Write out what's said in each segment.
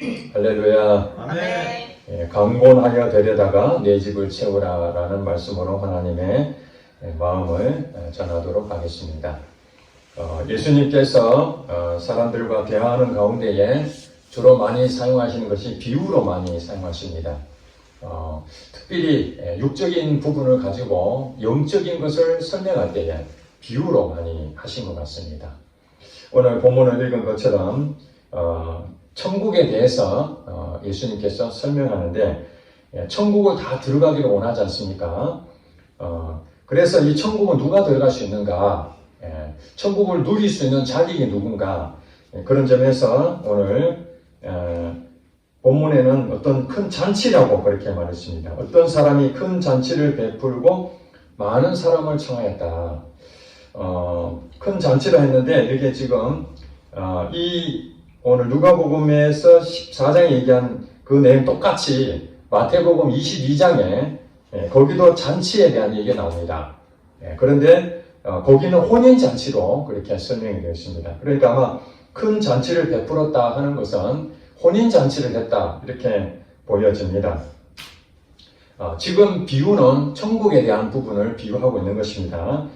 할렐루야. 아멘. 강권하여 데려다가 내 집을 채우라라는 말씀으로 하나님의 마음을 전하도록 하겠습니다. 예수님께서 사람들과 대화하는 가운데에 주로 많이 사용하시는 것이 비유로 많이 사용하십니다. 특별히 육적인 부분을 가지고 영적인 것을 설명할 때에 비유로 많이 하신 것 같습니다. 오늘 본문을 읽은 것처럼 천국에 대해서 예수님께서 설명하는데, 천국을 다 들어가기를 원하지 않습니까? 그래서 이 천국은 누가 들어갈 수 있는가? 천국을 누릴 수 있는 자격이 누군가? 그런 점에서 오늘 본문에는 어떤 큰 잔치라고 그렇게 말했습니다. 어떤 사람이 큰 잔치를 베풀고 많은 사람을 청하였다. 큰 잔치라 했는데, 이게 지금 오늘 누가복음에서 14장에 얘기한 그 내용 똑같이 마태복음 22장에 거기도 잔치에 대한 얘기가 나옵니다. 그런데 거기는 혼인잔치로 그렇게 설명이 되어 있습니다. 그러니까 아마 큰 잔치를 베풀었다 하는 것은 혼인잔치를 했다 이렇게 보여집니다. 지금 비유는 천국에 대한 부분을 비유하고 있는 것입니다.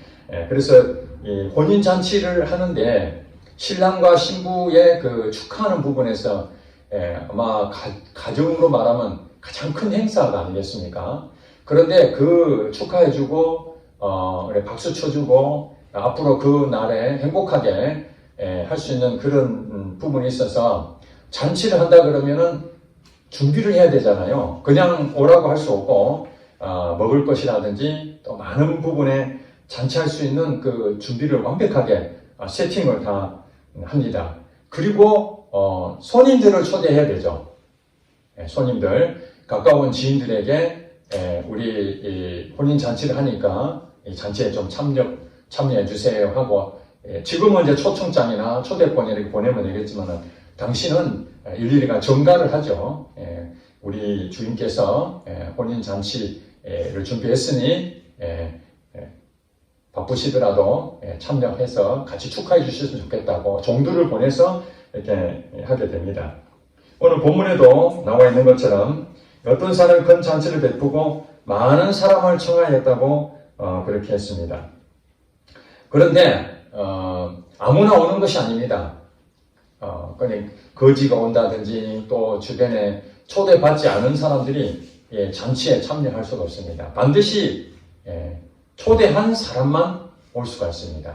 그래서 이 혼인잔치를 하는데 신랑과 신부의 그 축하하는 부분에서 아마 가정으로 말하면 가장 큰 행사가 아니겠습니까? 그런데 그 축하해주고 박수 쳐주고 앞으로 그 날에 행복하게 할 수 있는 그런 부분이 있어서 잔치를 한다 그러면은 준비를 해야 되잖아요. 그냥 오라고 할 수 없고 먹을 것이라든지 또 많은 부분에 잔치할 수 있는 그 준비를 완벽하게 세팅을 다 합니다. 그리고 손님들을 초대해야 되죠. 손님들, 가까운 지인들에게 우리 혼인 잔치를 하니까 이 잔치에 좀 참여해 주세요 하고, 지금은 이제 초청장이나 초대권 이렇게 보내면 되겠지만 당시는 일일이가 전가를 하죠. 우리 주인께서 혼인 잔치를 준비했으니 바쁘시더라도 참여해서 같이 축하해 주셨으면 좋겠다고 종두를 보내서 이렇게 하게 됩니다. 오늘 본문에도 나와 있는 것처럼 어떤 사람이 큰 잔치를 베푸고 많은 사람을 청하였다고 그렇게 했습니다. 그런데 아무나 오는 것이 아닙니다. 그러니까 거지가 온다든지 또 주변에 초대받지 않은 사람들이 잔치에 참여할 수가 없습니다. 반드시 초대한 사람만 올 수가 있습니다.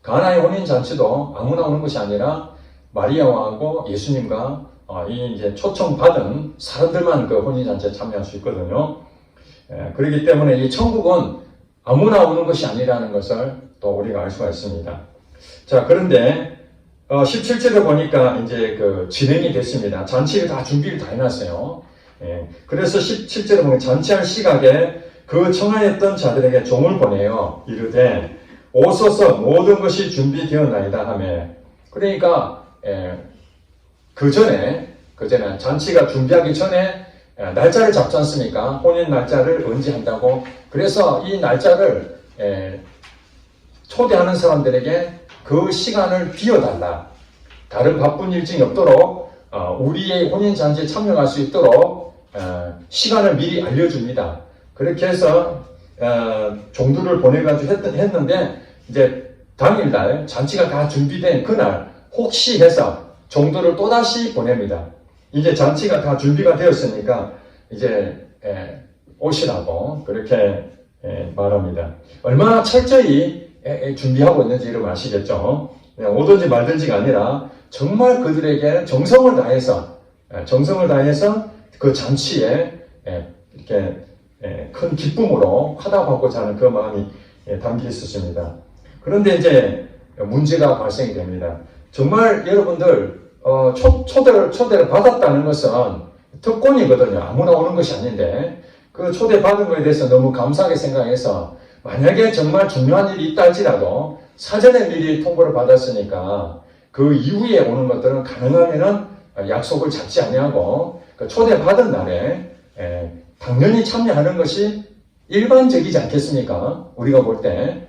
가나의 혼인잔치도 아무나 오는 것이 아니라 마리아하고 예수님과 이제 초청받은 사람들만 그 혼인잔치에 참여할 수 있거든요. 그렇기 때문에 이 천국은 아무나 오는 것이 아니라는 것을 또 우리가 알 수가 있습니다. 자, 그런데 17절에 보니까 이제 그 진행이 됐습니다. 잔치를 다 준비를 다 해놨어요. 그래서 17절에 보면 잔치할 시각에 그 청하였던 자들에게 종을 보내어 이르되 오소서 모든 것이 준비되었나이다 하며, 그러니까 그 전에 잔치가 준비하기 전에 날짜를 잡지 않습니까? 혼인 날짜를 언제 한다고. 그래서 이 날짜를 초대하는 사람들에게 그 시간을 비워달라. 다른 바쁜 일정이 없도록 우리의 혼인 잔치에 참여할 수 있도록 시간을 미리 알려줍니다. 그렇게 해서 종두를 보내가지고 했는데 이제 당일날 잔치가 다 준비된 그날 혹시 해서 종두를 또다시 보냅니다. 이제 잔치가 다 준비가 되었으니까 이제 오시라고 그렇게 말합니다. 얼마나 철저히 준비하고 있는지 여러분 아시겠죠? 그냥 오든지 말든지가 아니라 정말 그들에게 정성을 다해서 그 잔치에 이렇게 큰 기쁨으로 화답하고자 하는 그 마음이 담겨 있었습니다. 그런데 이제 문제가 발생이 됩니다. 정말 여러분들 초대를 받았다는 것은 특권이거든요. 아무나 오는 것이 아닌데 그 초대받은 것에 대해서 너무 감사하게 생각해서 만약에 정말 중요한 일이 있다 할지라도 사전에 미리 통보를 받았으니까 그 이후에 오는 것들은 가능하면은 약속을 잡지 아니하고 그 초대받은 날에 당연히 참여하는 것이 일반적이지 않겠습니까? 우리가 볼 때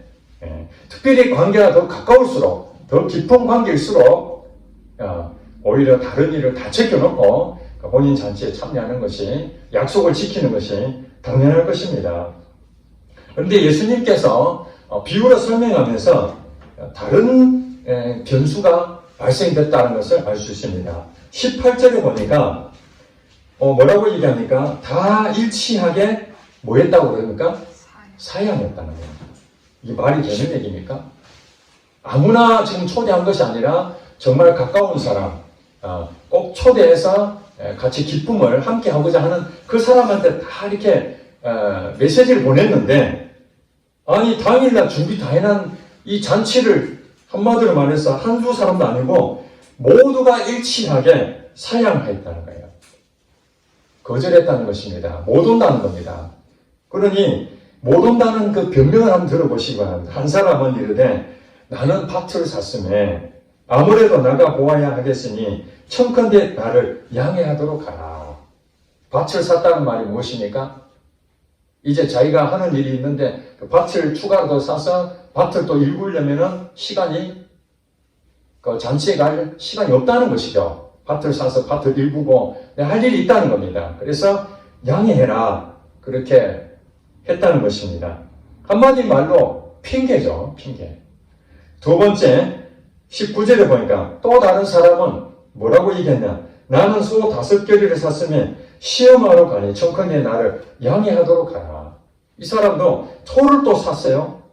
특별히 관계가 더 가까울수록 더 깊은 관계일수록 오히려 다른 일을 다 제껴놓고 혼인 잔치에 참여하는 것이, 약속을 지키는 것이 당연할 것입니다. 그런데 예수님께서 비유로 설명하면서 다른 변수가 발생됐다는 것을 알 수 있습니다. 18절에 보니까 뭐라고 얘기합니까? 다 일치하게 뭐 했다고 그러니까? 사양했다는 겁니다. 이게 말이 되는 얘기입니까? 아무나 지금 초대한 것이 아니라 정말 가까운 사람, 꼭 초대해서 같이 기쁨을 함께 하고자 하는 그 사람한테 다 이렇게 메시지를 보냈는데, 아니 당일날 준비 다 해놓은 이 잔치를 한마디로 말해서 한두 사람도 아니고 모두가 일치하게 사양했다는 거예요. 거절했다는 것입니다. 못 온다는 겁니다. 그러니 못 온다는 그 변명을 한번 들어보시기 바랍니다. 한 사람은 이르되 나는 밭을 샀음에 아무래도 나가 보아야 하겠으니 청컨대 나를 양해하도록 하라. 밭을 샀다는 말이 무엇입니까? 이제 자기가 하는 일이 있는데 그 밭을 추가로 더 사서 밭을 또 일구려면은 시간이, 그 잔치에 갈 시간이 없다는 것이죠. 밭을 사서 밭을 일구고 할 일이 있다는 겁니다. 그래서 양해해라, 그렇게 했다는 것입니다. 한마디 말로 핑계죠. 핑계. 두 번째 19절에 보니까 또 다른 사람은 뭐라고 얘기했냐? 나는 소 5겨리를 샀으면 시험하러 가니 청컨대 나를 양해하도록 하라. 이 사람도 소를 또 샀어요.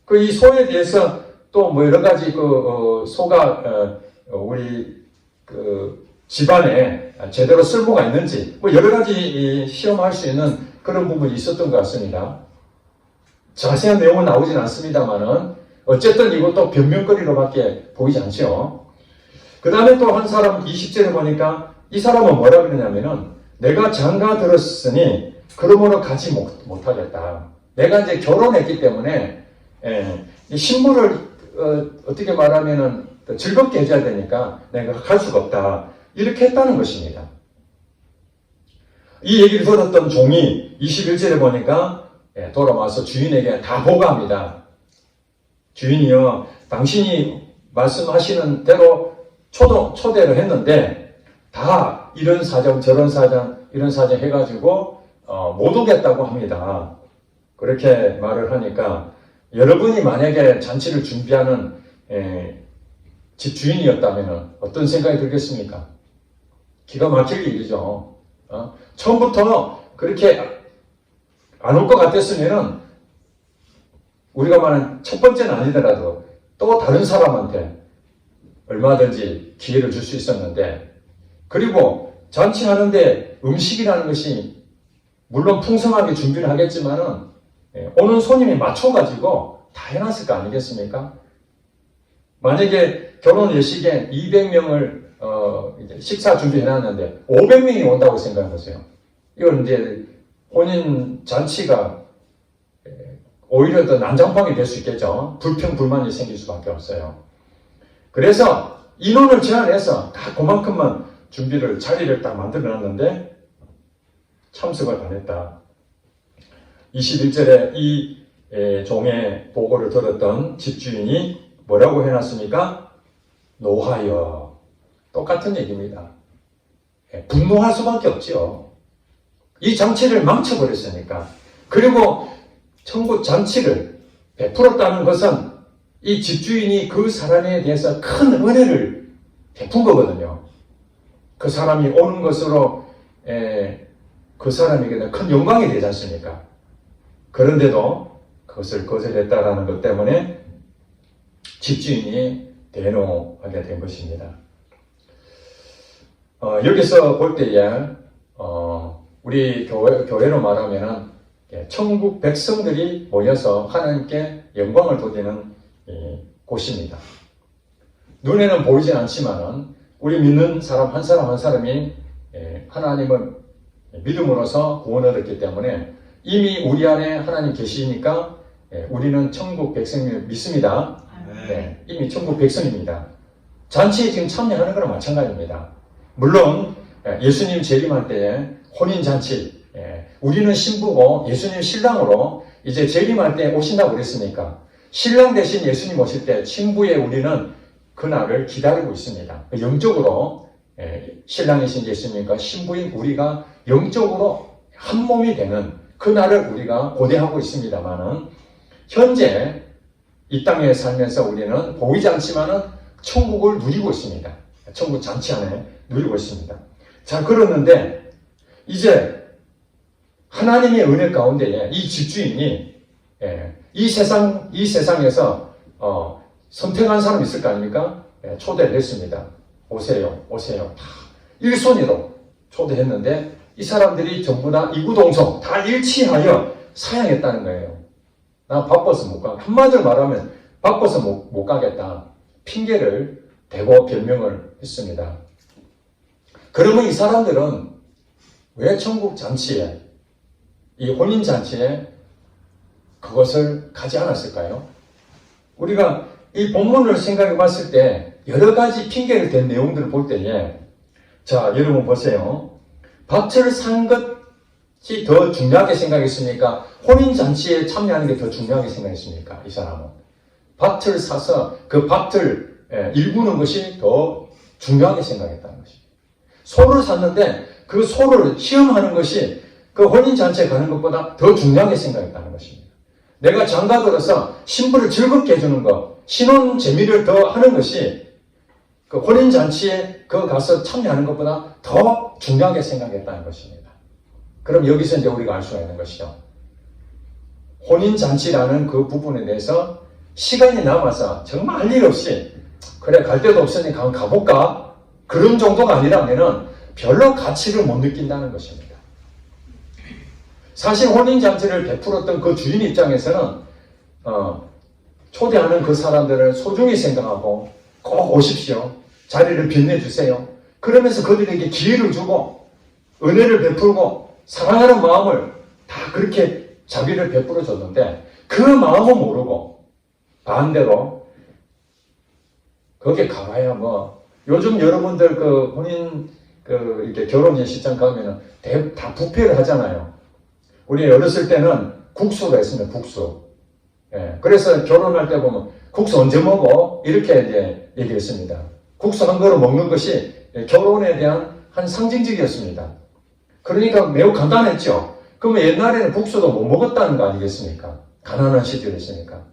그 이 소에 대해서 또 뭐 여러 가지 소가 우리 집안에 제대로 쓸모가 있는지 뭐 여러 가지 시험할 수 있는 그런 부분이 있었던 것 같습니다. 자세한 내용은 나오진 않습니다만은 어쨌든 이것도 변명거리로밖에 보이지 않죠. 그 다음에 또 한 사람 20절에 보니까 이 사람은 뭐라 그러냐면은 내가 장가 들었으니 그러므로 가지 못하겠다. 내가 이제 결혼했기 때문에 신부를 어떻게 말하면은 즐겁게 해줘야 되니까 내가 갈 수가 없다. 이렇게 했다는 것입니다. 이 얘기를 들었던 종이 21절에 보니까 돌아와서 주인에게 다 보고합니다. 주인이요, 당신이 말씀하시는 대로 초대를 했는데 다 이런 사정 저런 사정 이런 사정 해가지고 못 오겠다고 합니다. 그렇게 말을 하니까 여러분이 만약에 잔치를 준비하는 집 주인이었다면 어떤 생각이 들겠습니까? 기가 막힐 일이죠. 처음부터 그렇게 안 올 것 같았으면은 우리가 말하는 첫 번째는 아니더라도 또 다른 사람한테 얼마든지 기회를 줄 수 있었는데, 그리고 잔치하는데 음식이라는 것이 물론 풍성하게 준비를 하겠지만은 오는 손님에 맞춰가지고 다 해놨을 거 아니겠습니까? 만약에 결혼 예식에 200명을 식사 준비해놨는데 500명이 온다고 생각해보세요. 이건 이제 혼인 잔치가 오히려 더 난장판이 될 수 있겠죠. 불평, 불만이 생길 수밖에 없어요. 그래서 인원을 제한해서 다 그만큼만 준비를, 자리를 딱 만들어놨는데 참석을 안 했다. 21절에 이 종의 보고를 들었던 집주인이 뭐라고 해놨습니까? 노하여. 똑같은 얘기입니다. 분노할 수밖에 없죠. 이 잔치를 망쳐버렸으니까. 그리고 천국 잔치를 베풀었다는 것은 이 집주인이 그 사람에 대해서 큰 은혜를 베푼 거거든요. 그 사람이 오는 것으로 그 사람에게는 큰 영광이 되지 않습니까? 그런데도 그것을 거절했다라는 것 때문에 집주인이 대노하게 된 것입니다. 여기서 볼 때에 우리 교회로 말하면은 천국 백성들이 모여서 하나님께 영광을 돌리는 곳입니다. 눈에는 보이진 않지만은 우리 믿는 사람 한 사람 한 사람이 하나님을 믿음으로써 구원을 얻었기 때문에 이미 우리 안에 하나님 계시니까 우리는 천국 백성을 믿습니다. 네, 이미 천국 백성입니다. 잔치에 지금 참여하는 거랑 마찬가지입니다. 물론 예수님 재림할 때에 혼인잔치, 우리는 신부고 예수님 신랑으로 이제 재림할 때 오신다고 그랬으니까 신랑 대신 예수님 오실 때 신부의 우리는 그날을 기다리고 있습니다. 영적으로 신랑이 생겼으니까 신부인 우리가 영적으로 한 몸이 되는 그날을 우리가 고대하고 있습니다만은 현재 이 땅에 살면서 우리는 보이지 않지만은 천국을 누리고 있습니다. 천국 잔치 안에 누리고 있습니다. 자, 그러는데 이제 하나님의 은혜 가운데에 이 집주인이 이 세상에서 선택한 사람 있을 거 아닙니까? 초대를 했습니다. 오세요, 오세요. 다 일손으로 초대했는데 이 사람들이 전부 다 이구동성 다 일치하여 사양했다는 거예요. 나 바빠서 못 가. 한마디로 말하면 바빠서 못 가겠다. 핑계를 대고 변명을 했습니다. 그러면 이 사람들은 왜 천국 잔치에, 이 혼인 잔치에 그것을 가지 않았을까요? 우리가 이 본문을 생각해 봤을 때 여러 가지 핑계를 댄 내용들을 볼 때에, 자, 여러분 보세요. 밭을 산 것이 더 중요하게 생각했습니까? 혼인 잔치에 참여하는 게 더 중요하게 생각했습니까? 이 사람은 밭을 사서 그 밭을 일구는 것이 더 중요하게 생각했다는 것입니다. 소를 샀는데 그 소를 시험하는 것이 그 혼인 잔치에 가는 것보다 더 중요하게 생각했다는 것입니다. 내가 장가들어서 신부를 즐겁게 해주는 것, 신혼 재미를 더 하는 것이 그 혼인 잔치에 그 가서 참여하는 것보다 더 중요하게 생각했다는 것입니다. 그럼 여기서 이제 우리가 알 수가 있는 것이죠. 혼인 잔치라는 그 부분에 대해서 시간이 남아서 정말 할 일 없이 그래 갈 데도 없으니까 한번 가볼까? 그런 정도가 아니라면은 별로 가치를 못 느낀다는 것입니다. 사실 혼인 잔치를 베풀었던 그 주인 입장에서는 초대하는 그 사람들을 소중히 생각하고 꼭 오십시오. 자리를 빛내주세요. 그러면서 그들에게 기회를 주고 은혜를 베풀고 사랑하는 마음을 다 그렇게 자비를 베풀어 줬는데 그 마음을 모르고 반대로 거기에 가봐야 뭐 요즘 여러분들 그 혼인 이렇게 결혼 예식장 가면은 다 뷔페를 하잖아요. 우리 어렸을 때는 국수가 있습니다. 국수. 그래서 결혼할 때 보면 국수 언제 먹어? 이렇게 이제 얘기했습니다. 국수 한 그릇 먹는 것이 결혼에 대한 한 상징적이었습니다. 그러니까 매우 간단했죠. 그러면 옛날에는 국수도 못 먹었다는 거 아니겠습니까? 가난한 시절이었으니까.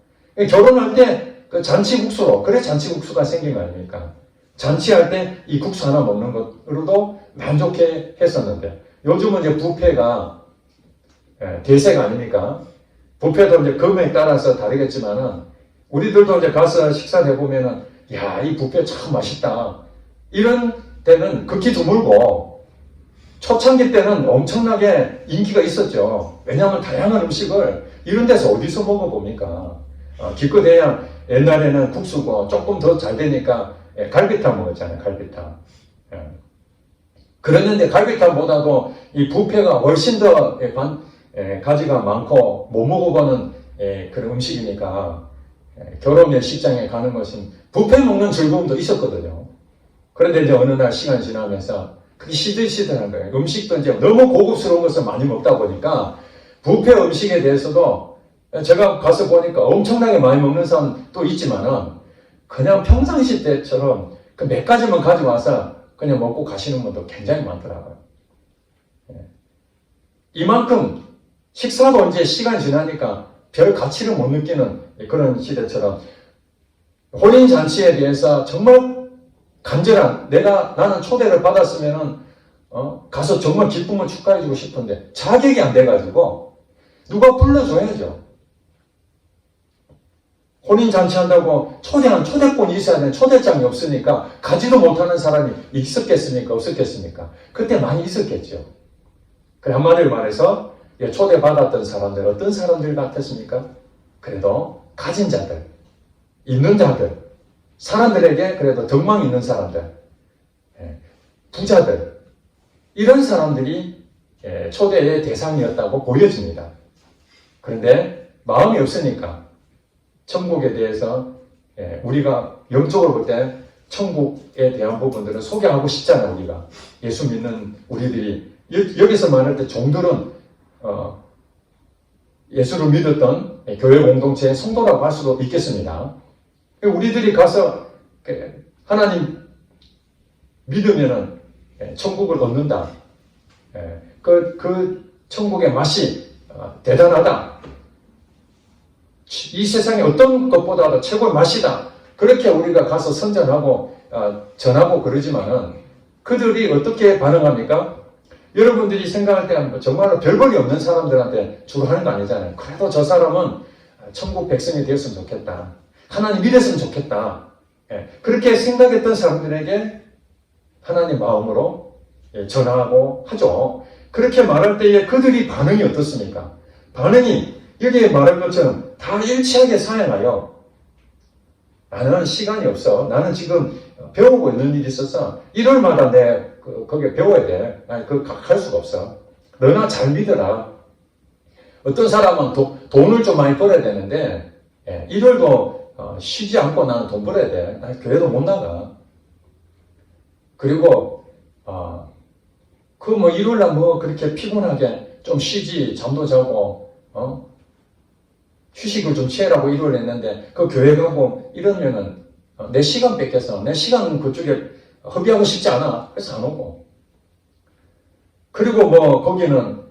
결혼할 때 그 잔치국수로, 그래 잔치국수가 생긴 거 아닙니까? 잔치할 때 이 국수 하나 먹는 것으로도 만족해 했었는데 요즘은 이제 뷔페가 대세가 아닙니까? 뷔페도 이제 금액 따라서 다르겠지만은 우리들도 이제 가서 식사를 해보면은 야, 이 뷔페 참 맛있다. 이런 때는 극히 드물고 초창기 때는 엄청나게 인기가 있었죠. 왜냐하면 다양한 음식을 이런 데서 어디서 먹어봅니까? 기껏해야 옛날에는 국수고 조금 더 잘 되니까 갈비탕 먹었잖아요. 갈비탕. 그랬는데 갈비탕보다도 이 뷔페가 훨씬 더 가지가 많고 못 먹어보는 그런 음식이니까 결혼 예식장에 가는 것은 뷔페 먹는 즐거움도 있었거든요. 그런데 이제 어느 날 시간이 지나면서 그게 시들시들한 거예요. 음식도 이제 너무 고급스러운 것을 많이 먹다 보니까 뷔페 음식에 대해서도 제가 가서 보니까 엄청나게 많이 먹는 사람도 있지만은 그냥 평상시 때처럼 그 몇 가지만 가져와서 그냥 먹고 가시는 분도 굉장히 많더라고요. 이만큼 식사도 이제 시간이 지나니까 별 가치를 못 느끼는 그런 시대처럼 혼인잔치에 대해서 정말 간절한 나는 초대를 받았으면은 가서 정말 기쁨을 축하해주고 싶은데 자격이 안 돼가지고 누가 불러줘야죠. 혼인잔치 한다고 초대권이 있어야 되는 초대장이 없으니까 가지도 못하는 사람이 있었겠습니까? 없었겠습니까? 그때 많이 있었겠죠. 그래, 한마디로 말해서 초대받았던 사람들 어떤 사람들 같았습니까? 그래도 가진 자들, 있는 자들, 사람들에게 그래도 덕망 있는 사람들, 부자들, 이런 사람들이 초대의 대상이었다고 보여집니다. 그런데 마음이 없으니까 천국에 대해서 우리가 영적으로 볼 때 천국에 대한 부분들을 소개하고 싶잖아요. 우리가 예수 믿는 우리들이 여기서 말할 때 종들은 예수를 믿었던 교회 공동체의 성도라고 할 수도 있겠습니다. 우리들이 가서 하나님 믿으면은 천국을 얻는다. 그 천국의 맛이 대단하다. 이 세상의 어떤 것보다도 최고의 맛이다. 그렇게 우리가 가서 선전하고 전하고 그러지만은 그들이 어떻게 반응합니까? 여러분들이 생각할 때 정말로 별볼이 없는 사람들한테 주로 하는 거 아니잖아요. 그래도 저 사람은 천국 백성이 되었으면 좋겠다. 하나님 믿었으면 좋겠다. 그렇게 생각했던 사람들에게 하나님 마음으로 전하고 하죠. 그렇게 말할 때에 그들이 반응이 어떻습니까? 반응이 여기에 말한 것처럼 다 일치하게 사양하여 나는 시간이 없어. 나는 지금 배우고 있는 일이 있어서 일요일마다 거기에 배워야 돼. 아니, 갈 수가 없어. 너나 잘 믿어라. 어떤 사람은 돈을 좀 많이 벌어야 되는데, 일요일도 쉬지 않고 나는 돈 벌어야 돼. 아니, 교회도 못 나가. 그리고, 일요일날 그렇게 피곤하게 좀 쉬지, 잠도 자고, 휴식을 좀 취하라고 일요일 했는데, 그 교회 가고 이러면은, 내 시간 뺏겨서, 내 시간 그쪽에 허비하고 싶지 않아. 그래서 안 오고. 그리고 거기는,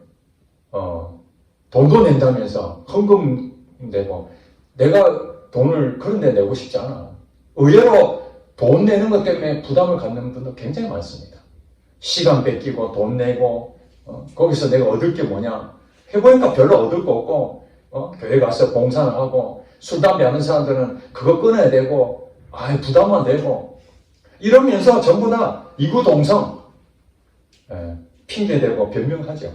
돈도 낸다면서 헌금 내고, 내가 돈을 그런데 내고 싶지 않아. 의외로 돈 내는 것 때문에 부담을 갖는 분도 굉장히 많습니다. 시간 뺏기고, 돈 내고, 거기서 내가 얻을 게 뭐냐. 해보니까 별로 얻을 거 없고, 교회 가서 봉사를 하고, 술, 담배 하는 사람들은 그거 끊어야 되고, 부담만 되고, 이러면서 전부 다 이구동성, 핑계대고 변명하죠.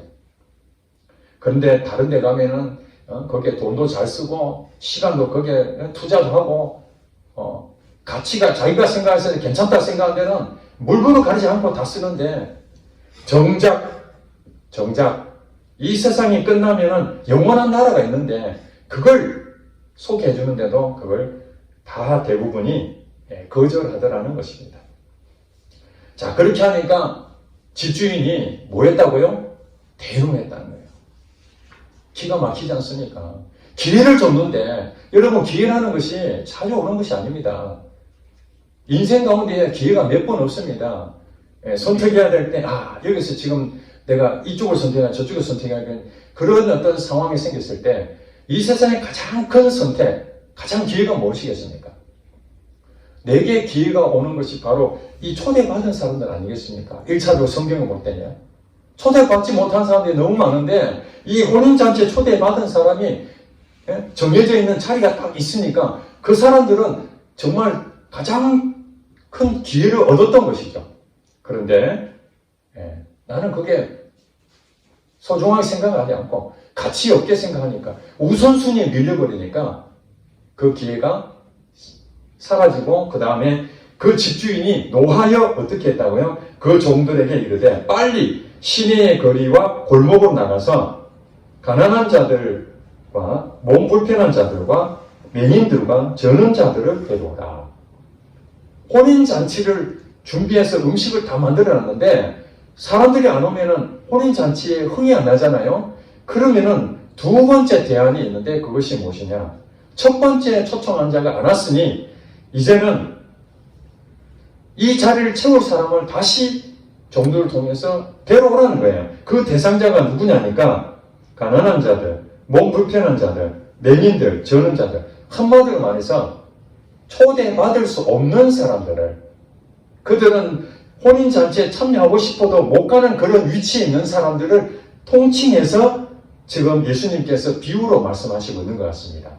그런데 다른 데 가면은, 거기에 돈도 잘 쓰고, 시간도 거기에 투자도 하고, 가치가 자기가 생각해서 괜찮다 생각한 데는 물건을 가리지 않고 다 쓰는데, 정작, 이 세상이 끝나면은 영원한 나라가 있는데, 그걸 소개해 주는데도 그걸 다 대부분이 거절하더라는 것입니다. 자, 그렇게 하니까 집주인이 뭐 했다고요? 대응했다는 거예요. 기가 막히지 않습니까? 기회를 줬는데, 여러분, 기회라는 것이 자주 오는 것이 아닙니다. 인생 가운데 기회가 몇 번 없습니다. 선택해야 될 때, 여기서 지금 내가 이쪽을 선택하냐, 저쪽을 선택하냐, 그런 어떤 상황이 생겼을 때, 이 세상의 가장 큰 선택, 가장 기회가 무엇이겠습니까? 내게 기회가 오는 것이 바로 이 초대받은 사람들 아니겠습니까? 1차적으로 성경을 볼 때요. 초대받지 못한 사람들이 너무 많은데, 이 혼인잔치에 초대받은 사람이 정해져 있는 자리가 딱 있으니까, 그 사람들은 정말 가장 큰 기회를 얻었던 것이죠. 그런데, 나는 그게 소중하게 생각하지 않고, 가치 없게 생각하니까, 우선순위에 밀려버리니까, 그 기회가 사라지고, 그 다음에 그 집주인이 노하여 어떻게 했다고요? 그 종들에게 이르되, 빨리 시내의 거리와 골목으로 나가서, 가난한 자들과 몸 불편한 자들과 맹인들과 저는 자들을 데려오라. 혼인잔치를 준비해서 음식을 다 만들어놨는데, 사람들이 안 오면은 혼인잔치에 흥이 안 나잖아요? 그러면은 두 번째 대안이 있는데, 그것이 무엇이냐? 첫 번째 초청한 자가 안 왔으니, 이제는 이 자리를 채울 사람을 다시 종들을 통해서 데려오라는 거예요. 그 대상자가 누구냐니까, 가난한 자들, 몸 불편한 자들, 맹인들, 저는 자들, 한마디로 말해서 초대받을 수 없는 사람들을, 그들은 혼인잔치에 참여하고 싶어도 못 가는 그런 위치에 있는 사람들을 통칭해서 지금 예수님께서 비유로 말씀하시고 있는 것 같습니다.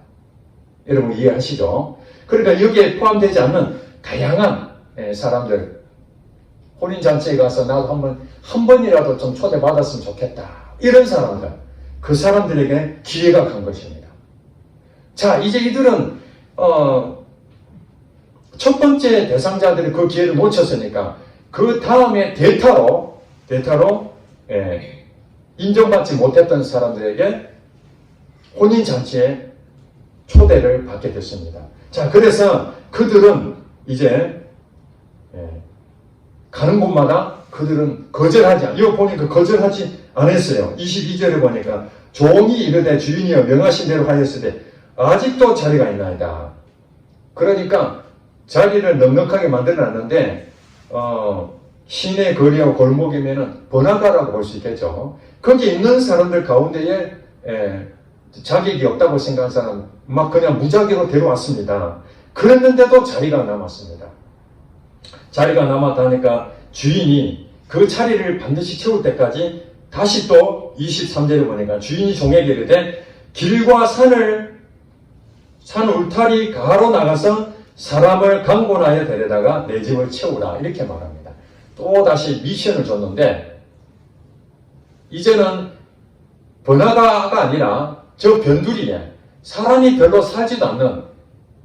여러분 이해하시죠? 그러니까 여기에 포함되지 않는 다양한 사람들, 혼인잔치에 가서 나도 한 번이라도 좀 초대받았으면 좋겠다. 이런 사람들, 그 사람들에게 기회가 간 것입니다. 자, 이제 이들은, 첫 번째 대상자들이 그 기회를 놓쳤으니까, 그 다음에 대타로, 인정받지 못했던 사람들에게 혼인잔치에 초대를 받게 됐습니다. 자, 그래서 그들은 이제, 가는 곳마다 그들은 거절하지 않아요. 이거 보니까 거절하지 않았어요. 22절에 보니까 종이 이르되 주인이여 명하신 대로 하였으되 아직도 자리가 있나이다. 그러니까 자리를 넉넉하게 만들어놨는데 시내 거리하고 골목이면은 번화가라고 볼 수 있겠죠. 거기 있는 사람들 가운데에 자격이 없다고 생각한 사람 막 그냥 무작위로 데려왔습니다. 그랬는데도 자리가 남았습니다. 자리가 남았다니까 주인이 그 자리를 반드시 채울 때까지 다시 또 23절에 보니까 주인이 종에게 이르되 길과 산 울타리 가로 나가서 사람을 강권하여 데려다가 내 집을 채우라 이렇게 말합니다. 또 다시 미션을 줬는데 이제는 번화가가 아니라 저 변두리에 사람이 별로 살지도 않는,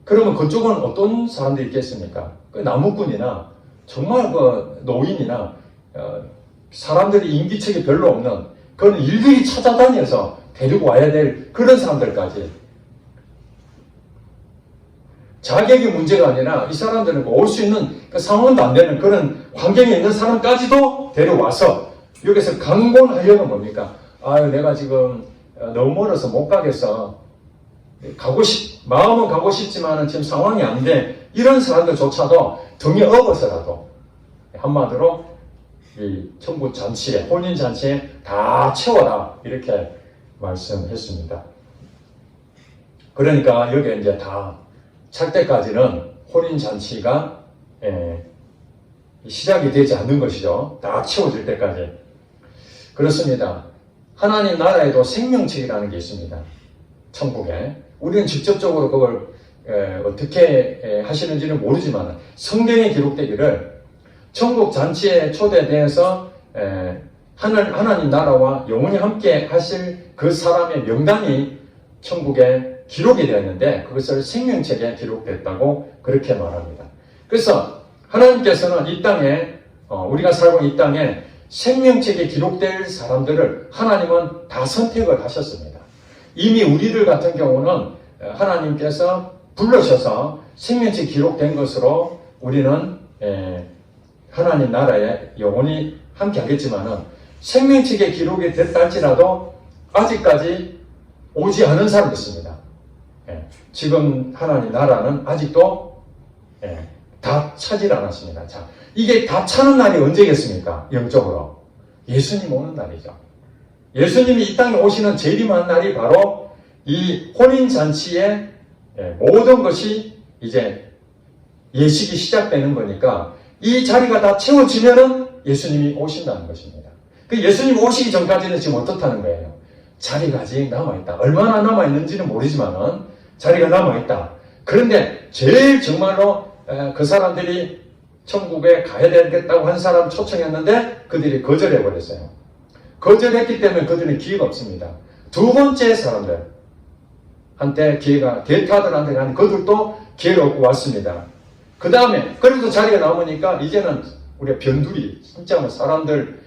그러면 그쪽은 어떤 사람들이 있겠습니까? 그 나무꾼이나 정말 그 노인이나 사람들이 인기척이 별로 없는 그런 일일이 찾아다녀서 데리고 와야 될 그런 사람들까지, 자격이 문제가 아니라 이 사람들은 올 수 있는 그 상황도 안 되는 그런 환경에 있는 사람까지도 데려와서 여기서 강권하려는 겁니까? 아유, 내가 지금 너무 멀어서 못 가겠어. 마음은 가고 싶지만 지금 상황이 안 돼. 이런 사람들조차도 등에 업어서라도 한마디로 이 천국 잔치에, 혼인 잔치에 다 채워라 이렇게 말씀했습니다. 그러니까 여기 이제 다 찰 때까지는 혼인 잔치가 시작이 되지 않는 것이죠. 다 채워질 때까지. 그렇습니다. 하나님 나라에도 생명책이라는 게 있습니다. 천국에. 우리는 직접적으로 그걸 어떻게 하시는지는 모르지만 성경에 기록되기를 천국 잔치에 초대되어서 하나님 나라와 영원히 함께 하실 그 사람의 명단이 천국에 기록이 되었는데 그것을 생명책에 기록됐다고 그렇게 말합니다. 그래서 하나님께서는 이 땅에 우리가 살고 있는 이 땅에 생명책에 기록될 사람들을 하나님은 다 선택을 하셨습니다. 이미 우리들 같은 경우는 하나님께서 부르셔서 생명책에 기록된 것으로 우리는 하나님 나라에 영원히 함께 하겠지만은 생명책에 기록이 됐다 할지라도 아직까지 오지 않은 사람이 있습니다. 지금 하나님 나라는 아직도 다 차질 않았습니다. 자, 이게 다 차는 날이 언제겠습니까? 영적으로. 예수님 오는 날이죠. 예수님이 이 땅에 오시는 재림하는 날이 바로 이 혼인잔치의 모든 것이 이제 예식이 시작되는 거니까 이 자리가 다 채워지면은 예수님이 오신다는 것입니다. 그 예수님 오시기 전까지는 지금 어떻다는 거예요? 자리가 아직 남아있다. 얼마나 남아있는지는 모르지만은 자리가 남아있다. 그런데 제일 정말로 그 사람들이 천국에 가야 되겠다고 한 사람 초청했는데 그들이 거절해버렸어요. 거절했기 때문에 그들은 기회가 없습니다. 두 번째 사람들 한테 기회가, 대타들한테 가는 그들도 기회가 없고 왔습니다. 그 다음에 그래도 자리가 남으니까 이제는 우리가 변두리, 진짜 뭐 사람들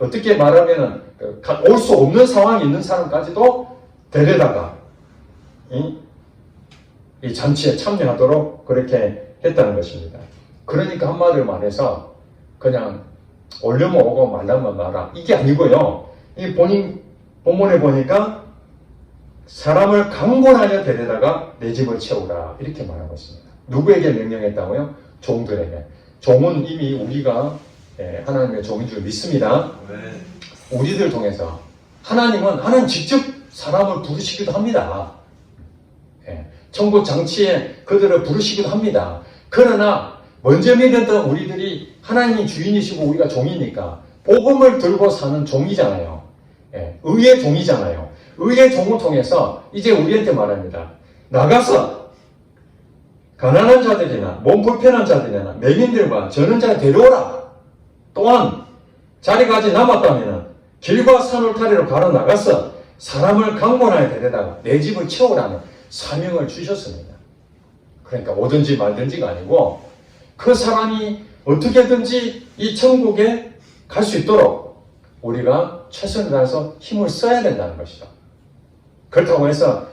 어떻게 말하면은 올 수 없는 상황이 있는 사람까지도 데려다가 이 잔치에 참여하도록 그렇게 했다는 것입니다. 그러니까 한마디로 말해서 그냥 오려면 오고 말라면 마라 이게 아니고요. 이 본문에 보니까 사람을 강권하여 데려다가 내 집을 채우라 이렇게 말하고 있습니다. 누구에게 명령했다고요? 종들에게. 종은 이미 우리가 하나님의 종인 줄 믿습니다. 우리들 통해서 하나님 직접 사람을 부르시기도 합니다. 천국 장치에 그들을 부르시기도 합니다. 그러나 먼저 믿었던 우리들이 하나님이 주인이시고 우리가 종이니까 복음을 들고 사는 종이잖아요. 의의 종이잖아요. 의의 종을 통해서 이제 우리한테 말합니다. 나가서 가난한 자들이나 몸 불편한 자들이나 맹인들과 전원자를 데려오라. 또한 자리가 아직 남았다면 길과 산 울타리로 가로 나가서 사람을 강권하여 데려다가 내 집을 채우라는 사명을 주셨습니다. 그러니까 오든지 말든지가 아니고 그 사람이 어떻게든지 이 천국에 갈 수 있도록 우리가 최선을 다해서 힘을 써야 된다는 것이죠. 그렇다고 해서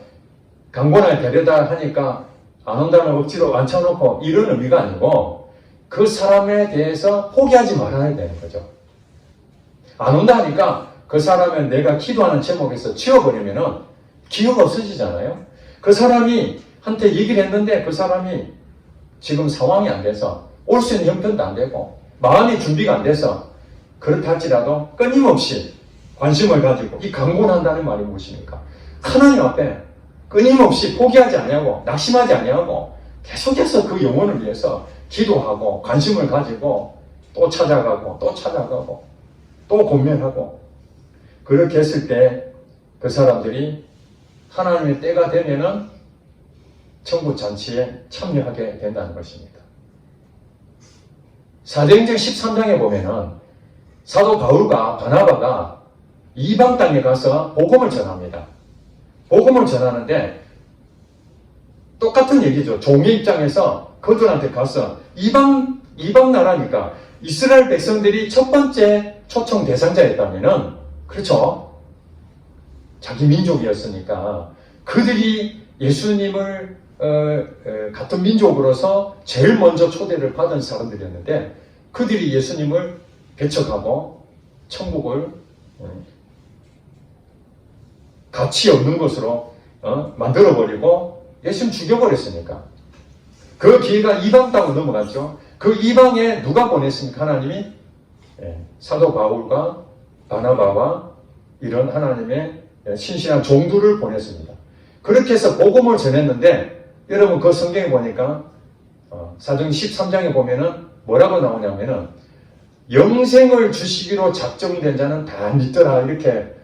강권하여 데려다 하니까 안 온다는 억지로 앉혀놓고 이런 의미가 아니고 그 사람에 대해서 포기하지 말아야 되는 거죠. 안 온다 하니까 그 사람은 내가 기도하는 제목에서 지워버리면은 기회가 없어지잖아요. 그 사람이 한테 얘기를 했는데 그 사람이 지금 상황이 안 돼서 올 수 있는 형편도 안 되고 마음의 준비가 안 돼서 그렇다 할지라도 끊임없이 관심을 가지고 이 강권한다는 말이 무엇입니까? 하나님 앞에 끊임없이 포기하지 아니하고 낙심하지 아니하고 계속해서 그 영혼을 위해서 기도하고 관심을 가지고 또 찾아가고 또 찾아가고 또 고민하고 그렇게 했을 때 그 사람들이 하나님의 때가 되면은 천국 잔치에 참여하게 된다는 것입니다. 사도행전 13장에 보면은 사도 바울과 바나바가 이방 땅에 가서 복음을 전합니다. 복음을 전하는데 똑같은 얘기죠. 종의 입장에서 그들한테 가서 이방 나라니까 이스라엘 백성들이 첫 번째 초청 대상자였다면은 그렇죠. 자기 민족이었으니까 그들이 예수님을 같은 민족으로서 제일 먼저 초대를 받은 사람들이었는데 그들이 예수님을 배척하고 천국을 가치 없는 것으로 만들어버리고 예수님 죽여버렸으니까 그 기회가 이방 땅으로 넘어갔죠. 그 이방에 누가 보냈습니까? 하나님이 사도 바울과 바나바와 이런 하나님의 신실한 종들을 보냈습니다. 그렇게 해서 복음을 전했는데 여러분 그 성경에 보니까 사도행전 13장에 보면은 뭐라고 나오냐면은 영생을 주시기로 작정된 자는 다 믿더라 이렇게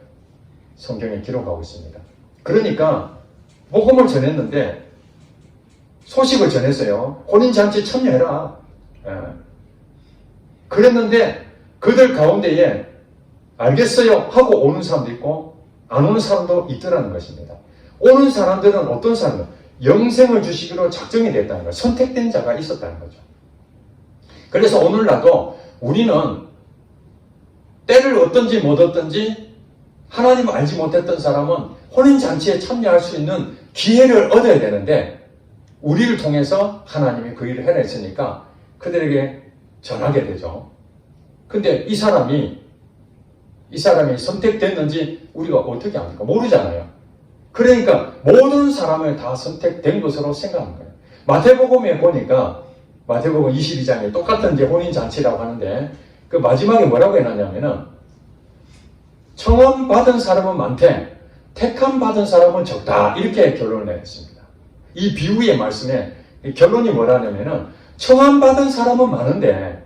성경에 기록하고 있습니다. 그러니까 복음을 전했는데 소식을 전했어요. 혼인잔치 참여해라. 그랬는데 그들 가운데에 알겠어요 하고 오는 사람도 있고 안 오는 사람도 있더라는 것입니다. 오는 사람들은 어떤 사람들? 영생을 주시기로 작정이 됐다는 거예요. 선택된 자가 있었다는 거죠. 그래서 오늘날도 우리는 때를 얻든지 못 얻든지 하나님을 알지 못했던 사람은 혼인잔치에 참여할 수 있는 기회를 얻어야 되는데 우리를 통해서 하나님이 그 일을 해라 했으니까 그들에게 전하게 되죠. 근데 이 사람이 선택됐는지 우리가 어떻게 압니까? 모르잖아요. 그러니까 모든 사람을 다 선택된 것으로 생각하는 거예요. 마태복음에 보니까 마태복음 22장에 똑같은 이제 혼인잔치라고 하는데 그 마지막에 뭐라고 해놨냐면은 청혼받은 사람은 많되 택함 받은 사람은 적다 이렇게 결론을 내렸습니다. 이 비유의 말씀에 결론이 뭐라냐면은 청혼받은 사람은 많은데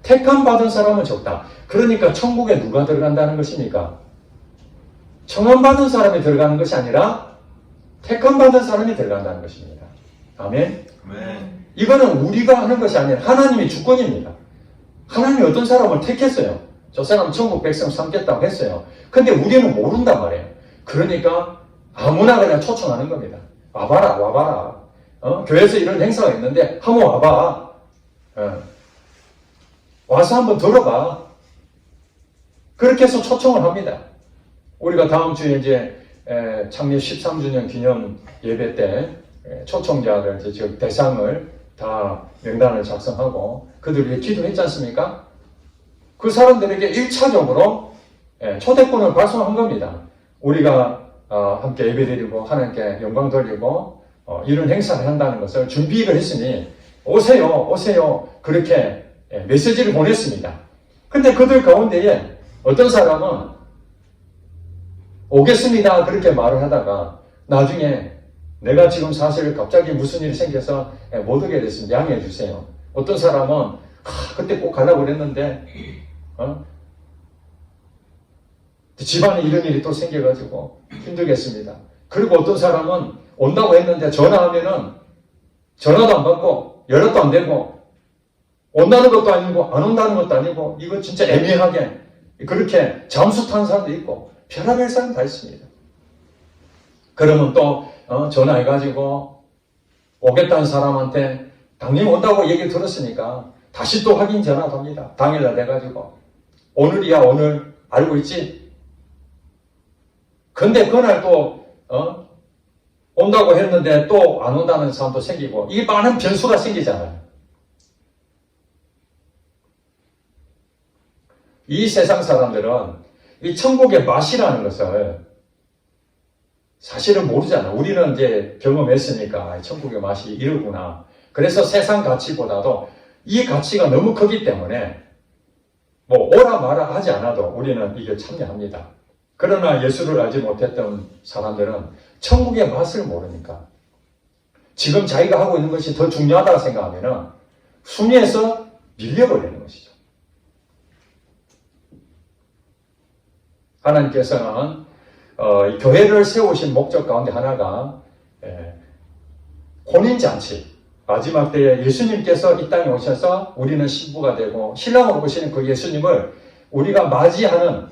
택함 받은 사람은 적다. 그러니까 천국에 누가 들어간다는 것입니까? 청혼받은 사람이 들어가는 것이 아니라 택함 받은 사람이 들어간다는 것입니다. 아멘? 아멘. 이거는 우리가 하는 것이 아니라 하나님의 주권입니다. 하나님이 어떤 사람을 택했어요. 저 사람 천국 백성 삼겠다고 했어요. 근데 우리는 모른단 말이에요. 그러니까 아무나 그냥 초청하는 겁니다. 와봐라. 교회에서 이런 행사가 있는데 한번 와봐. 와서 한번 들어봐. 그렇게 해서 초청을 합니다. 우리가 다음 주에 이제 창립 13주년 기념 예배 때 초청자들, 즉 대상을 다 명단을 작성하고 그들 위해 기도했지 않습니까? 그 사람들에게 1차적으로 초대권을 발송한 겁니다. 우리가 함께 예배드리고 하나님께 영광 돌리고 이런 행사를 한다는 것을 준비를 했으니 오세요. 그렇게 메시지를 보냈습니다. 근데 그들 가운데에 어떤 사람은 오겠습니다 그렇게 말을 하다가 나중에 내가 지금 사실 갑자기 무슨 일이 생겨서 못 오게 됐습니다. 양해해 주세요. 어떤 사람은 그때 꼭 가려고 그랬는데 집안에 이런 일이 또 생겨가지고 힘들겠습니다. 그리고 어떤 사람은 온다고 했는데 전화하면은 전화도 안 받고 연락도 안 되고 온다는 것도 아니고 안 온다는 것도 아니고 이거 진짜 애매하게 그렇게 잠수 탄 사람도 있고 별의별 사람 다 있습니다. 그러면 또 전화해가지고 오겠다는 사람한테 당연히 온다고 얘기 들었으니까 다시 또 확인 전화도 합니다. 당일날 돼가지고 오늘이야 오늘 알고 있지? 근데 그날 또 온다고 했는데 또 안 온다는 사람도 생기고 이게 많은 변수가 생기잖아요. 이 세상 사람들은 이 천국의 맛이라는 것을 사실은 모르잖아. 우리는 이제 경험했으니까 천국의 맛이 이러구나. 그래서 세상 가치보다도 이 가치가 너무 크기 때문에 뭐 오라 마라 하지 않아도 우리는 이게 참여합니다. 그러나 예수를 알지 못했던 사람들은 천국의 맛을 모르니까 지금 자기가 하고 있는 것이 더 중요하다고 생각하면 순위에서 밀려버리는 것이죠. 하나님께서는 교회를 세우신 목적 가운데 하나가 혼인잔치, 마지막 때에 예수님께서 이 땅에 오셔서 우리는 신부가 되고 신랑으로 오시는 그 예수님을 우리가 맞이하는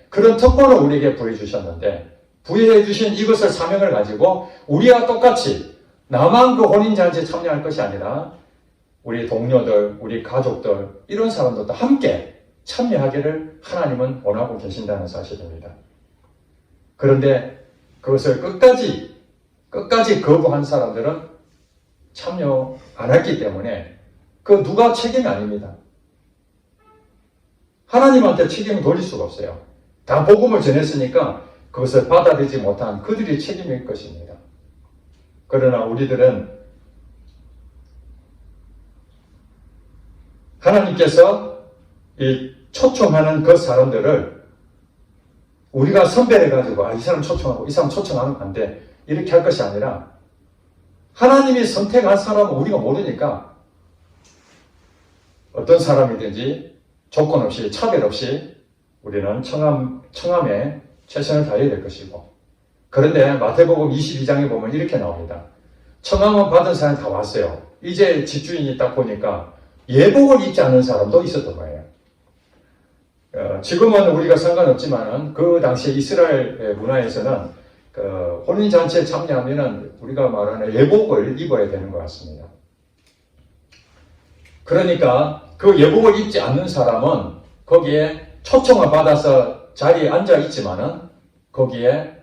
그런 특권을 우리에게 부여주셨는데, 부여해 주신 이것을 사명을 가지고 우리와 똑같이 나만 그 혼인잔치에 참여할 것이 아니라 우리 동료들, 우리 가족들, 이런 사람들도 함께 참여하기를 하나님은 원하고 계신다는 사실입니다. 그런데 그것을 끝까지 거부한 사람들은 참여 안 했기 때문에 그 누가 책임이 아닙니다. 하나님한테 책임을 돌릴 수가 없어요. 다 복음을 전했으니까 그것을 받아들이지 못한 그들이 책임일 것입니다. 그러나 우리들은 하나님께서 이 초청하는 그 사람들을 우리가 선별해가지고 이 사람 초청하고 이 사람 초청하면 안 돼, 이렇게 할 것이 아니라 하나님이 선택한 사람은 우리가 모르니까 어떤 사람이든지 조건 없이 차별 없이 우리는 청함에 최선을 다해야 될 것이고, 그런데 마태복음 22장에 보면 이렇게 나옵니다. 청함은 받은 사람이 다 왔어요. 이제 집주인이 딱 보니까 예복을 입지 않은 사람도 있었던 거예요. 지금은 우리가 상관없지만은 그 당시 이스라엘 문화에서는 그 혼인잔치에 참여하면은 우리가 말하는 예복을 입어야 되는 것 같습니다. 그러니까 그 예복을 입지 않는 사람은 거기에 초청을 받아서 자리에 앉아 있지만은 거기에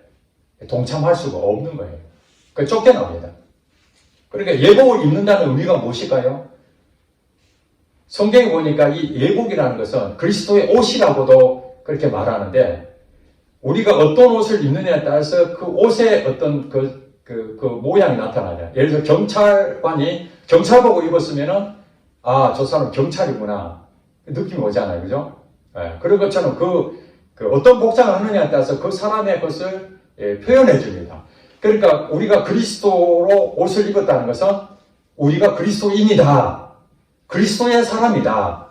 동참할 수가 없는 거예요. 그 쫓겨납니다. 그러니까 예복을 입는다는 의미가 무엇일까요? 성경에 보니까 이 예복이라는 것은 그리스도의 옷이라고도 그렇게 말하는데, 우리가 어떤 옷을 입느냐에 따라서 그 옷의 어떤 그 모양이 나타나냐. 예를 들어 경찰관이 경찰복을 입었으면은 저 사람 경찰이구나 느낌이 오잖아요, 그죠? 그런 것처럼 그 어떤 복장을 하느냐에 따라서 그 사람의 것을 표현해 줍니다. 그러니까 우리가 그리스도로 옷을 입었다는 것은 우리가 그리스도인이다, 그리스도의 사람이다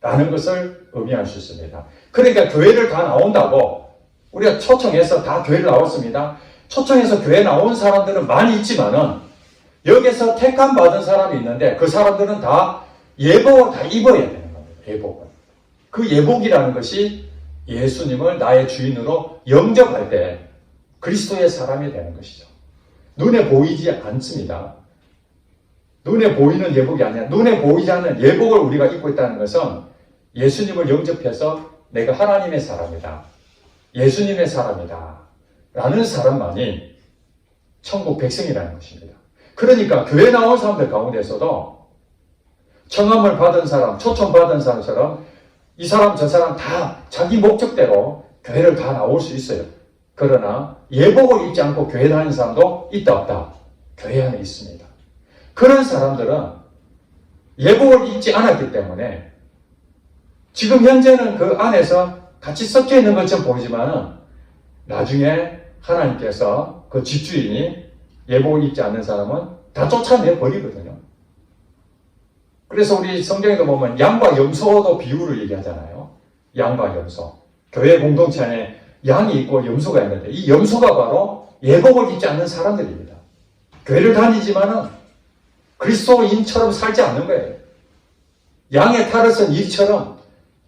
라는 것을 의미할 수 있습니다. 그러니까 교회를 다 나온다고, 우리가 초청해서 다 교회를 나왔습니다. 초청해서 교회 나온 사람들은 많이 있지만은 여기서 택함 받은 사람이 있는데 그 사람들은 다 예복을 다 입어야 되는 겁니다. 예복을. 그 예복이라는 것이 예수님을 나의 주인으로 영접할 때 그리스도의 사람이 되는 것이죠. 눈에 보이지 않습니다. 눈에 보이는 예복이 아니라 눈에 보이지 않는 예복을 우리가 입고 있다는 것은 예수님을 영접해서 내가 하나님의 사람이다, 예수님의 사람이다 라는 사람만이 천국 백성이라는 것입니다. 그러니까 교회 나온 사람들 가운데서도 청함을 받은 사람, 초청받은 사람처럼 이 사람 저 사람 다 자기 목적대로 교회를 다 나올 수 있어요. 그러나 예복을 입지 않고 교회 다니는 사람도 있다 없다? 교회 안에 있습니다. 그런 사람들은 예복을 입지 않았기 때문에 지금 현재는 그 안에서 같이 섞여 있는 것처럼 보이지만 나중에 하나님께서 그 집주인이 예복을 입지 않는 사람은 다 쫓아내 버리거든요. 그래서 우리 성경에도 보면 양과 염소도 비유를 얘기하잖아요. 양과 염소. 교회 공동체 안에 양이 있고 염소가 있는데 이 염소가 바로 예복을 입지 않는 사람들입니다. 교회를 다니지만은 그리스도인처럼 살지 않는 거예요. 양의 탈을 쓴 이처럼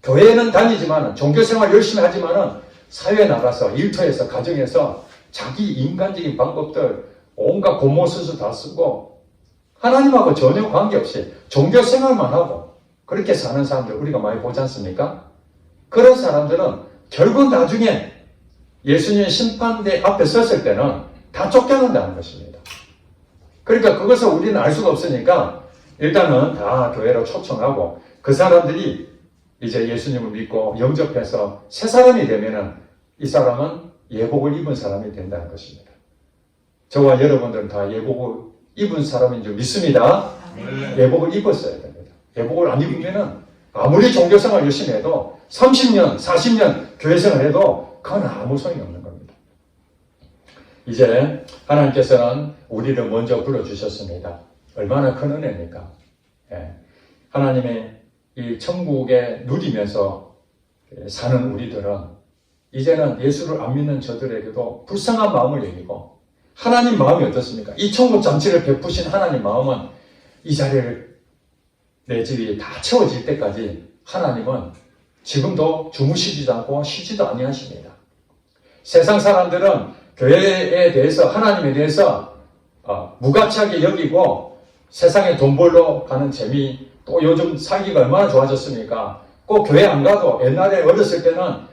교회는 다니지만은 종교생활 열심히 하지만은 사회에 나가서 일터에서 가정에서 자기 인간적인 방법들 온갖 고모수수 다 쓰고 하나님하고 전혀 관계없이 종교생활만 하고 그렇게 사는 사람들 우리가 많이 보지 않습니까? 그런 사람들은 결국 나중에 예수님의 심판대 앞에 섰을 때는 다 쫓겨난다는 것입니다. 그러니까 그것을 우리는 알 수가 없으니까 일단은 다 교회로 초청하고 그 사람들이 이제 예수님을 믿고 영접해서 새 사람이 되면은 이 사람은 예복을 입은 사람이 된다는 것입니다. 저와 여러분들은 다 예복을 입은 사람인 줄 믿습니다. 예복을 입었어야 됩니다. 예복을 안 입으면은 아무리 종교생활 열심히 해도 30년, 40년 교회생활 해도 그건 아무 소용이 없는 겁니다. 이제 하나님께서는 우리를 먼저 불러주셨습니다. 얼마나 큰 은혜입니까? 예. 하나님의 이 천국에 누리면서 사는 우리들은 이제는 예수를 안 믿는 저들에게도 불쌍한 마음을 여기고 하나님 마음이 어떻습니까? 이 천국 잔치를 베푸신 하나님 마음은 이 자리를 내 집이 다 채워질 때까지 하나님은 지금도 주무시지도 않고 쉬지도 아니하십니다. 세상 사람들은 교회에 대해서 하나님에 대해서 무가치하게 여기고 세상에 돈 벌러 가는 재미 또 요즘 살기가 얼마나 좋아졌습니까? 꼭 교회 안 가도 옛날에 어렸을 때는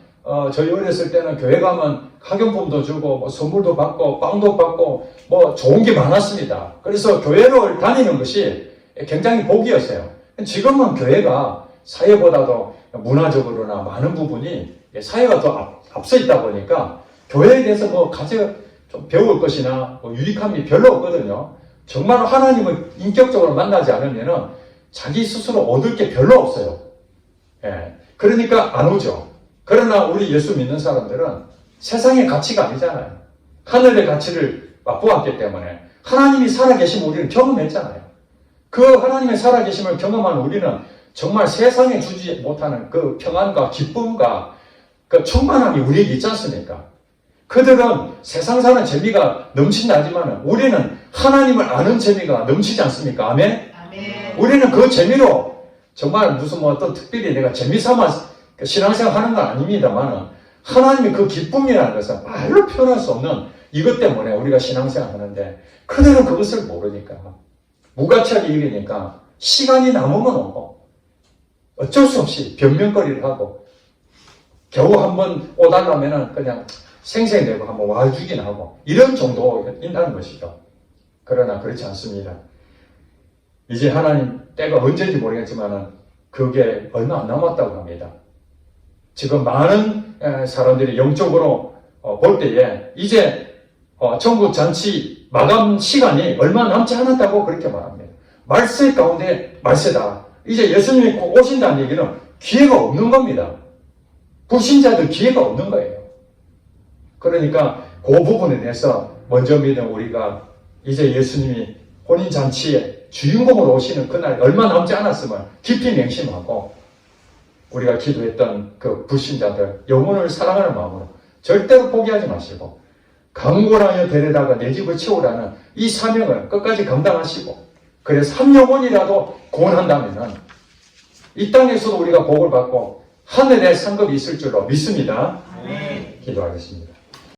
저희 어렸을 때는 교회 가면 학용품도 주고 뭐 선물도 받고 빵도 받고 뭐 좋은 게 많았습니다. 그래서 교회를 다니는 것이 굉장히 복이었어요. 지금은 교회가 사회보다도 문화적으로나 많은 부분이 사회가 더 앞서 있다 보니까 교회에 대해서 뭐 가져 좀 배울 것이나 뭐 유익함이 별로 없거든요. 정말 하나님을 인격적으로 만나지 않으면은 자기 스스로 얻을 게 별로 없어요. 예. 그러니까 안 오죠. 그러나 우리 예수 믿는 사람들은 세상의 가치가 아니잖아요. 하늘의 가치를 맛보았기 때문에 하나님이 살아계심을 우리는 경험했잖아요. 그 하나님의 살아계심을 경험한 우리는 정말 세상에 주지 못하는 그 평안과 기쁨과 그 충만함이 우리에게 있지 않습니까? 그들은 세상 사는 재미가 넘친다지만 우리는 하나님을 아는 재미가 넘치지 않습니까? 아멘? 아멘. 우리는 그 재미로 정말 무슨 뭐 어떤 특별히 내가 재미삼아 신앙생활 하는 건 아닙니다만 하나님의 그 기쁨이라는 것은 말로 표현할 수 없는 이것 때문에 우리가 신앙생활 하는데 그들은 그것을 모르니까 무가치하게 여기니까 시간이 남으면 오고 어쩔 수 없이 변명거리를 하고 겨우 한번 오달라면은 그냥 생색내고 한번 와주긴 하고 이런 정도인다는 것이죠. 그러나 그렇지 않습니다. 이제 하나님 때가 언제인지 모르겠지만은 그게 얼마 안 남았다고 합니다. 지금 많은 사람들이 영적으로 볼 때에 이제 천국 잔치 마감 시간이 얼마 남지 않았다고 그렇게 말합니다. 말세 가운데 말세다. 이제 예수님이 꼭 오신다는 얘기는 기회가 없는 겁니다. 불신자들 기회가 없는 거예요. 그러니까 그 부분에 대해서 먼저 믿은 우리가 이제 예수님이 혼인잔치에 주인공으로 오시는 그날 얼마 남지 않았음을 깊이 맹심하고 우리가 기도했던 그 불신자들 영혼을 사랑하는 마음으로 절대로 포기하지 마시고 강구하여 데려다가 내 집을 채우라는 이 사명을 끝까지 감당하시고 그래서 한 영혼이라도 구원한다면 이 땅에서도 우리가 복을 받고 하늘에 상급이 있을 줄로 믿습니다. 기도하겠습니다.